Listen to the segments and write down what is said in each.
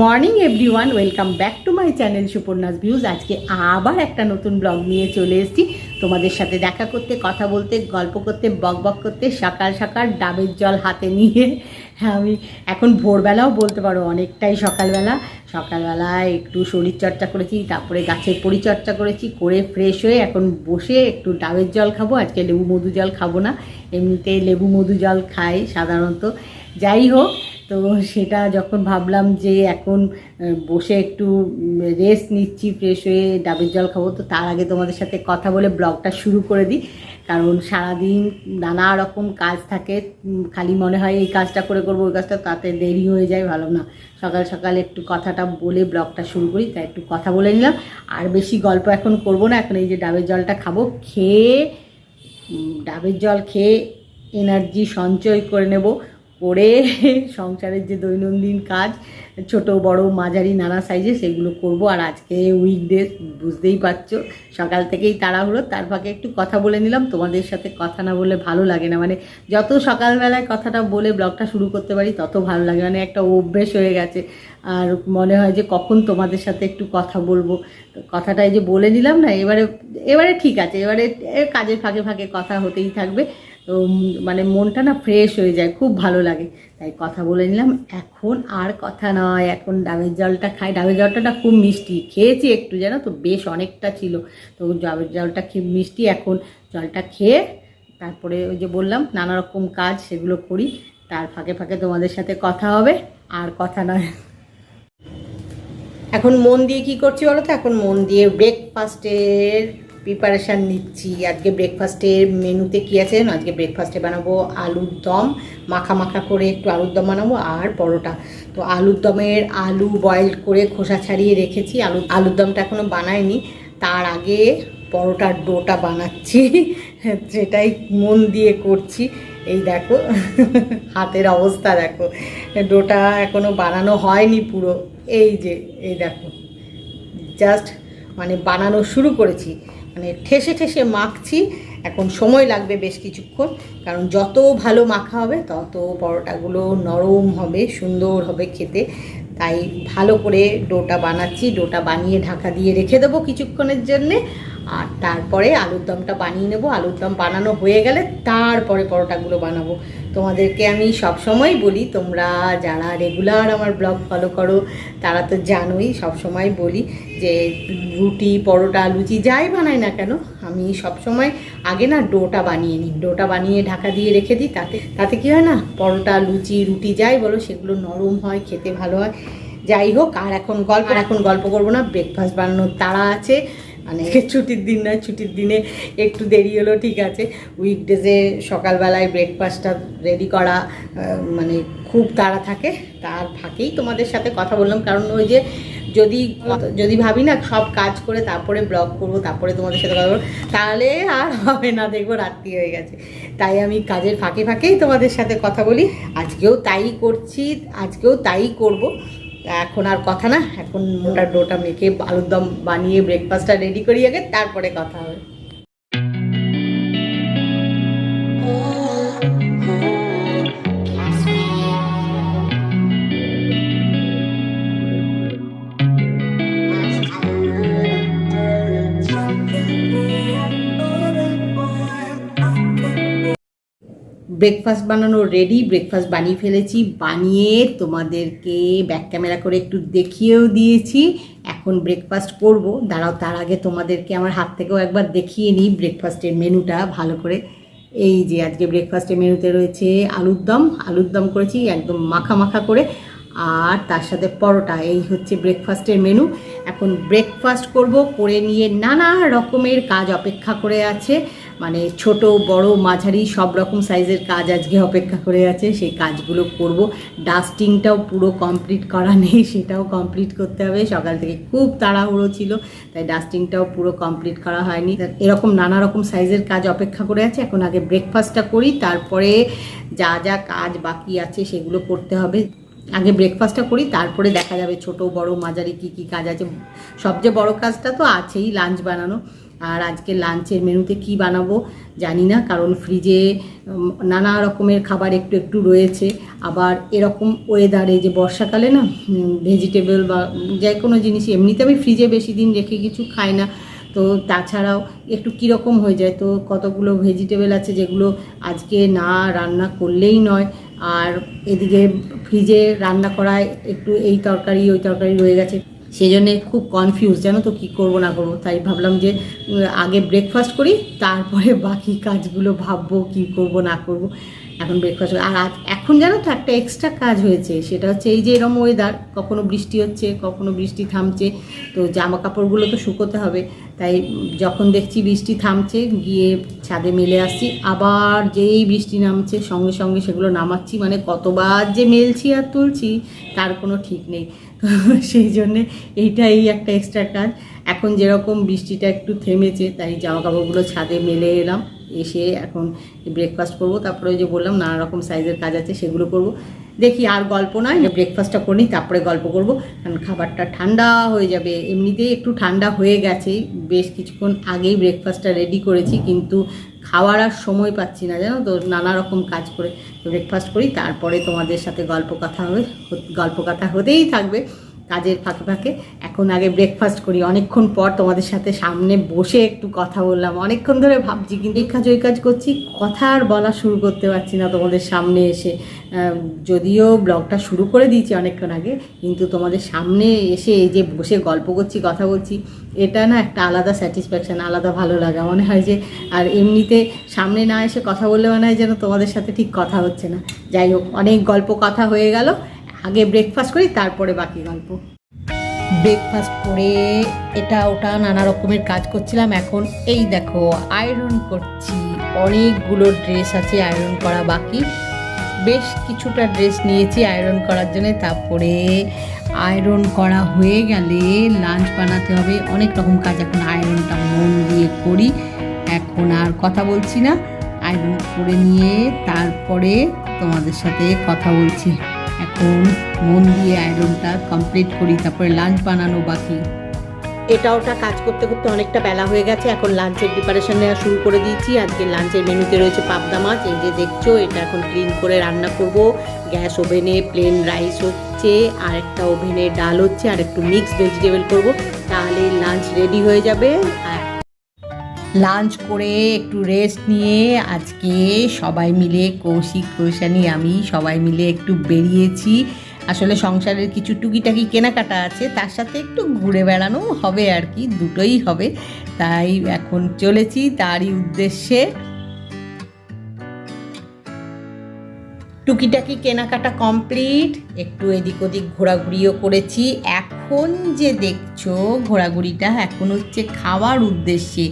Morning everyone, welcome back to my channel Suparna's views. আজকে আবার একটা নতুন ব্লগ নিয়ে চলে এসেছি তোমাদের সাথে দেখা করতে, কথা বলতে, গল্প করতে, বক বক করতে। সকাল সকাল ডাবের জল হাতে নিয়ে আমি এখন ভোরবেলাও বলতে পারো, অনেকটাই সকালবেলায় একটু শরীরচর্চা করেছি, তারপরে গাছের পরিচর্যা করেছি, করে ফ্রেশ হয়ে এখন বসে একটু ডাবের জল খাবো। আজকে লেবু মধু জল খাবো না, এমনিতে লেবু মধু জল খাই সাধারণত। যাই হোক, তো সেটা যখন ভাবলাম যে এখন বসে একটু রেস্ট নিচ্ছি, ফ্রেশ হয়ে ডাবের জল খাবো, তো তার আগে তোমাদের সাথে কথা বলে ব্লগটা শুরু করে দিই। কারণ সারাদিন নানা রকম কাজ থাকে, খালি মনে হয় এই কাজটা করে করবো, ওই কাজটা, তাতে দেরি হয়ে যায়, ভালো না। সকাল সকাল একটু কথাটা বলে ব্লগটা শুরু করি, তাই একটু কথা বলে নিলাম। আর বেশি গল্প এখন করব না, এখন এই যে ডাবের জলটা খাবো, ডাবের জল খেয়ে এনার্জি সঞ্চয় করে নেব, করে সংসারের যে দৈনন্দিন কাজ ছোট বড় মাঝারি নানা সাইজে সেগুলো করব। আর আজকে উইকডেজ, বুঝতেই পারছো, সকাল থেকেই তাড়াহুড়ো, তার ফাঁকে একটু কথা বলে নিলাম। তোমাদের সাথে কথা না বললে ভালো লাগে না, মানে যত সকালবেলায় কথাটা বলে ব্লগটা শুরু করতে পারি তত ভালো লাগে, মানে একটা অভ্যেস হয়ে গেছে। আর মনে হয় যে কখন তোমাদের সাথে একটু কথা বলবো, তো কথাটাই যে বলে নিলাম না, এবারে ঠিক আছে, এবারে কাজের ফাঁকে ফাঁকে কথা হতেই থাকবে। তো মানে মনটা না ফ্রেশ হয়ে যায়, খুব ভালো লাগে, তাই কথা বলে নিলাম। এখন আর কথা নয়, এখন ডাবের জলটা খাই। ডাবের জলটা না খুব মিষ্টি, খেয়েছি একটু, জানো তো, বেশ অনেকটা ছিল, তো ডাবের জলটা খুব মিষ্টি। এখন জলটা খেয়ে তারপরে ওই যে বললাম নানা রকম কাজ সেগুলো করি, তার ফাঁকে ফাঁকে তোমাদের সাথে কথা হবে। আর কথা নয়, এখন মন দিয়ে কি করছি বলো তো, এখন মন দিয়ে ব্রেকফাস্টের প্রিপারেশান নিচ্ছি। আজকে ব্রেকফাস্টের মেনুতে কী আছে, আজকে ব্রেকফাস্টে বানাবো আলুর দম, মাখা মাখা করে একটু আলুর দম বানাবো, আর পরোটা। তো আলুর দমের আলু বয়েল করে খোসা ছাড়িয়ে রেখেছি, আলুর দমটা এখনও বানাইনি, তার আগে পরোটার ডোটা বানাচ্ছি, সেটাই মন দিয়ে করছি। এই দেখো হাতের অবস্থা দেখো, ডোটা এখনও বানানো হয়নি পুরো, এই দেখো জাস্ট মানে বানানো শুরু করেছি, মানে ঠেসে ঠেসে মাখছি। এখন সময় লাগবে বেশ কিছুক্ষণ, কারণ যত ভালো মাখা হবে তত পরোটাগুলো নরম হবে, সুন্দর হবে খেতে। তাই ভালো করে ডোটা বানাচ্ছি, ডোটা বানিয়ে ঢাকা দিয়ে রেখে দেবো কিছুক্ষণের জন্যে, আর তারপরে আলুর দমটা বানিয়ে নেবো। আলুর দম বানানো হয়ে গেলে তারপরে পরোটাগুলো বানাবো। তোমাদেরকে আমি সবসময় বলি, তোমরা যারা রেগুলার আমার ব্লগ ফলো করো তারা তো জানোই, সবসময় বলি যে রুটি, পরোটা, লুচি যাই বানাই না কেন, আমি সবসময় আগে না ডোটা বানিয়ে নিই, ডোটা বানিয়ে ঢাকা দিয়ে রেখে দিই। তাতে কী হয় না, পরোটা, লুচি, রুটি যাই বলো সেগুলো নরম হয়, খেতে ভালো হয়। যাই হোক, আর এখন গল্প করবো না, ব্রেকফাস্ট বানানোর তাড়া আছে। মানে ছুটির দিন নয়, ছুটির দিনে একটু দেরি হলো ঠিক আছে, উইকডেজে সকালবেলায় ব্রেকফাস্টটা রেডি করা মানে খুব তাড়া থাকে। তার ফাঁকেই তোমাদের সাথে কথা বললাম, কারণ ওই যে যদি ভাবি না সব কাজ করে তারপরে ব্লগ করবো, তারপরে তোমাদের সাথে কথা বলবো, তাহলে আর হবে না, দেখবো রাত্রি হয়ে গেছে। তাই আমি কাজের ফাঁকে ফাঁকেই তোমাদের সাথে কথা বলি, আজকেও তাই করছি, আজকেও তাই করবো। এখন আর কথা না, এখন মোটা ডোটা মেখে আলুর দম বানিয়ে ব্রেকফাস্টটা রেডি করি আগে, তারপরে কথা হবে। ব্রেকফাস্ট বানানো রেডি, ব্রেকফাস্ট বানিয়ে ফেলেছি, বানিয়ে তোমাদেরকে ব্যাক ক্যামেরা করে একটু দেখিয়েও দিয়েছি। এখন ব্রেকফাস্ট করব, দাঁড়াও, তার আগে তোমাদেরকে আমার হাত থেকেও একবার দেখিয়ে নিই ব্রেকফাস্টের মেনুটা ভালো করে। এই যে আজকে ব্রেকফাস্টের মেনুতে রয়েছে আলুর দম করেছি একদম মাখা মাখা করে, আর তার সাথে পরোটা। এই হচ্ছে ব্রেকফাস্টের মেনু। এখন ব্রেকফাস্ট করব, করে নিয়ে নানা রকমের কাজ অপেক্ষা করে আছে, মানে ছোট বড় মাঝারি সব রকম সাইজের কাজ আজকে অপেক্ষা করে আছে, সেই কাজগুলো করব। ডাস্টিংটাও পুরো কমপ্লিট করা নেই, সেটাও কমপ্লিট করতে হবে। সকাল থেকে খুব তাড়াহুড়ো ছিল, তাই ডাস্টিংটাও পুরো কমপ্লিট করা হয়নি। এরকম নানা রকম সাইজের কাজ অপেক্ষা করে আছে। এখন আগে ব্রেকফাস্টটা করি, তারপরে যা যা কাজ বাকি আছে সেগুলো করতে হবে। আগে ব্রেকফাস্টটা করি, তারপরে দেখা যাবে ছোট বড় মাঝারি কী কী কাজ আছে। সবচেয়ে বড় কাজটা তো আছেই, লাঞ্চ বানানো। আর আজকে লাঞ্চের মেনুতে কি বানাবো জানি না, কারণ ফ্রিজে নানা রকমের খাবার একটু একটু রয়েছে। আবার এরকম ওয়েদারে যে বর্ষাকালে না ভেজিটেবল বা যে কোনো জিনিস এমনিতে আমি ফ্রিজে বেশি দিন রেখে কিছু খাই না, তো তাছাড়াও একটু কীরকম হয়ে যায়, তো কতগুলো ভেজিটেবল আছে যেগুলো আজকে না রান্না করলেই নয়। আর এদিকে ফ্রিজে রান্না করায় একটু এই তরকারি ওই তরকারি রয়ে গেছে, সেই জন্যে খুব কনফিউজ জানো তো, কী করবো না করবো। তাই ভাবলাম যে আগে ব্রেকফাস্ট করি, তারপরে বাকি কাজগুলো ভাববো কী করবো না করবো। এখন ব্রেকফাস্ট আর এখন জানো তো একটা এক্সট্রা কাজ হয়েছে, সেটা হচ্ছে এই যে এরম ওয়েদার, কখনো বৃষ্টি হচ্ছে কখনো বৃষ্টি থামছে, তো জামা কাপড়গুলো তো শুকোতে হবে। তাই যখন দেখছি বৃষ্টি থামছে গিয়ে ছাদে মেলে আসছি, আবার যেই বৃষ্টি নামছে সঙ্গে সঙ্গে সেগুলো নামাচ্ছি, মানে কতবার যে মেলছি আর তুলছি তার কোনো ঠিক নেই। তো সেই জন্যে এইটাই একটা এক্সট্রা কাজ। এখন যেরকম বৃষ্টিটা একটু থেমেছে তাই জামা কাপড়গুলো ছাদে মেলে এলাম, এসে এখন ব্রেকফাস্ট করবো, তারপরে ওই যে বললাম নানা রকম সাইজের কাজ আছে সেগুলো করব। দেখি আর গল্প নয়, ব্রেকফাস্টটা করে নিই তারপরে গল্প করব, কারণ খাবারটা ঠান্ডা হয়ে যাবে। এমনিতেই একটু ঠান্ডা হয়ে গেছে, বেশ কিছুক্ষণ আগেই ব্রেকফাস্টটা রেডি করেছি, কিন্তু খাওয়ার আর সময় পাচ্ছি না জানো তো, নানা রকম কাজ করে। ব্রেকফাস্ট করি তারপরে তোমাদের সাথে গল্প কথা হতেই থাকবে কাজের ফাঁকে ফাঁকে। এখন আগে ব্রেকফাস্ট করি, অনেকক্ষণ পর তোমাদের সাথে সামনে বসে একটু কথা বললাম, অনেকক্ষণ ধরে ভাবছি কিন্তু এই কাজ ওই কাজ করছি, কথা আর বলা শুরু করতে পারছি না তোমাদের সামনে এসে। যদিও ব্লগটা শুরু করে দিয়েছি অনেকক্ষণ আগে, কিন্তু তোমাদের সামনে এসে এই যে বসে গল্প করছি কথা বলছি, এটা না একটা আলাদা স্যাটিসফ্যাকশান, আলাদা ভালো লাগা মনে হয় যে। আর এমনিতে সামনে না এসে কথা বললে মনে হয় যেন তোমাদের সাথে ঠিক কথা হচ্ছে না। যাই হোক, অনেক গল্প কথা হয়ে গেল, আগে ব্রেকফাস্ট করি তারপরে বাকি গল্প। ব্রেকফাস্ট করে এটা ওটা নানা রকমের কাজ করছিলাম, এখন এই দেখো আয়রন করছি। অনেকগুলো ড্রেস আছে আয়রন করা বাকি, বেশ কিছুটা ড্রেস নিয়েছি আয়রন করার জন্য। তারপরে আয়রন করা হয়ে গেলে লাঞ্চ বানাতে হবে, অনেক রকম কাজ এখন আয়রনটা মন দিয়ে করি। এখন আর কথা বলছি না, আয়রন করে নিয়ে তারপরে তোমাদের সাথে কথা বলছি। এখন মন দিয়ে আয়রনটা কমপ্লিট করি, তারপরে লাঞ্চ বানানো বাকি। এটা ওটা কাজ করতে করতে অনেকটা বেলা হয়ে গেছে, এখন লাঞ্চের প্রিপারেশন নেওয়া শুরু করে দিয়েছি। আজকে লাঞ্চের মেনুতে রয়েছে পাবদা মাছ, এই যে দেখছো, এটা এখন ক্লিন করে রান্না করব। গ্যাস ওভেনে প্লেন রাইস হচ্ছে, আর একটা ওভেনে ডাল হচ্ছে, আর একটু মিক্স ভেজিটেবল করব, তাহলে লাঞ্চ রেডি হয়ে যাবে। আর লাঞ্চ করে একটু রেস্ট নিয়ে আজকে সবাই মিলে কৌশিক কৌশানি আমি সবাই মিলে একটু বেরিয়েছি। আসলে সংসারের কিছু টুকিটাকি কেনাকাটা আছে, তার সাথে একটু ঘুরে বেড়ানো হবে আর কি, দুটোই হবে। তাই এখন চলেছি তারই উদ্দেশ্যে। টুকিটাকি কেনাকাটা কমপ্লিট, একটু এদিক ওদিক ঘোরাঘুরিও করেছি। এখন যে দেখছো ঘোরাঘুরিটা এখন হচ্ছে খাওয়ার উদ্দেশ্যে।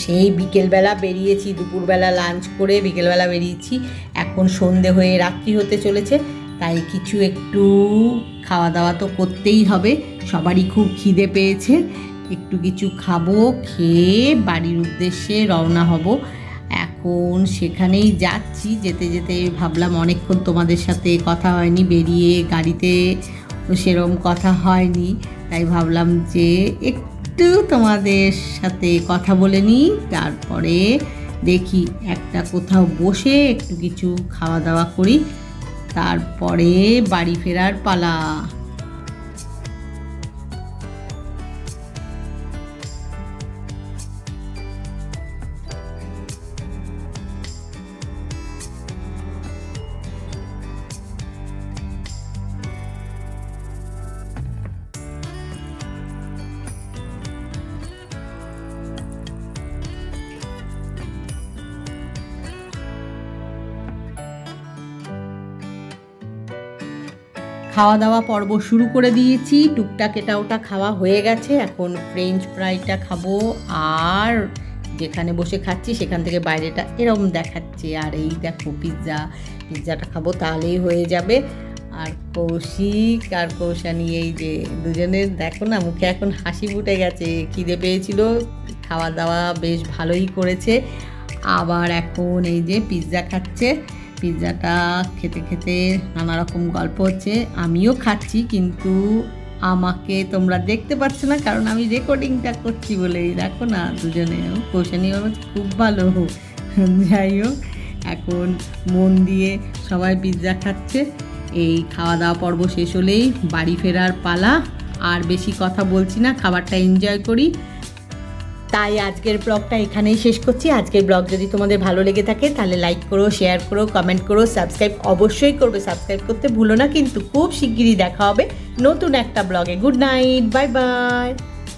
সেই বিকেলবেলা বেরিয়েছি, দুপুরবেলা লাঞ্চ করে বিকেলবেলা বেরিয়েছি, এখন সন্ধে হয়ে রাত্রি হতে চলেছে, তাই কিছু একটু খাওয়া দাওয়া তো করতেই হবে। সবারই খুব খিদে পেয়েছে, একটু কিছু খাবো, খেয়ে বাড়ির উদ্দেশ্যে রওনা হব। এখন সেখানেই যাচ্ছি, যেতে যেতে ভাবলাম অনেকক্ষণ তোমাদের সাথে কথা হয়নি, বেরিয়ে গাড়িতে সেরকম কথা হয়নি, তাই ভাবলাম যে একটু তোমাদের সাথে কথা বলে নিই, তারপরে দেখি একটা কোথাও বসে একটু কিছু খাওয়া দাওয়া করি, তারপরে বাড়ি ফেরার পালা। খাওয়া দাওয়া পর্ব শুরু করে দিয়েছি, টুকটাক এটা ওটা খাওয়া হয়ে গেছে। এখন ফ্রেঞ্চ ফ্রাইটা খাবো, আর যেখানে বসে খাচ্ছি সেখান থেকে বাইরেটা এরকম দেখাচ্ছে। আর এই দেখো পিৎজাটা খাবো, তাহলেই হয়ে যাবে। আর কৌশিক আর কৌশানি এই যে দুজনের দেখো না মুখে এখন হাসি ফুটে গেছে, খিদে পেয়েছিল, খাওয়া দাওয়া বেশ ভালোই করেছে। আবার এখন এই যে পিৎজা খাচ্ছে, পিৎজাটা খেতে খেতে নানা রকম গল্প হচ্ছে, আমিও খাচ্ছি, কিন্তু আমাকে তোমরা দেখতে পাচ্ছ না, কারণ আমি রেকর্ডিংটা করছি বলেই। দেখো না দুজনে, কৌশানি বাবা খুব ভালো। যাই হোক, এখন মন দিয়ে সবাই পিৎজা খাচ্ছে। এই খাওয়া দাওয়া পর্ব শেষ হলেই বাড়ি ফেরার পালা। আর বেশি কথা বলছি না, খাবারটা এনজয় করি। তাই আজকের ব্লগটা এখানেই শেষ করছি। আজকের ব্লগ যদি তোমাদের ভালো লেগে থাকে তাহলে লাইক করো, শেয়ার করো, কমেন্ট করো, সাবস্ক্রাইব অবশ্যই করবে। সাবস্ক্রাইব করতে ভুলো না কিন্তু। খুব শিগগিরই দেখা হবে নতুন একটা ব্লগে। Good night, bye bye.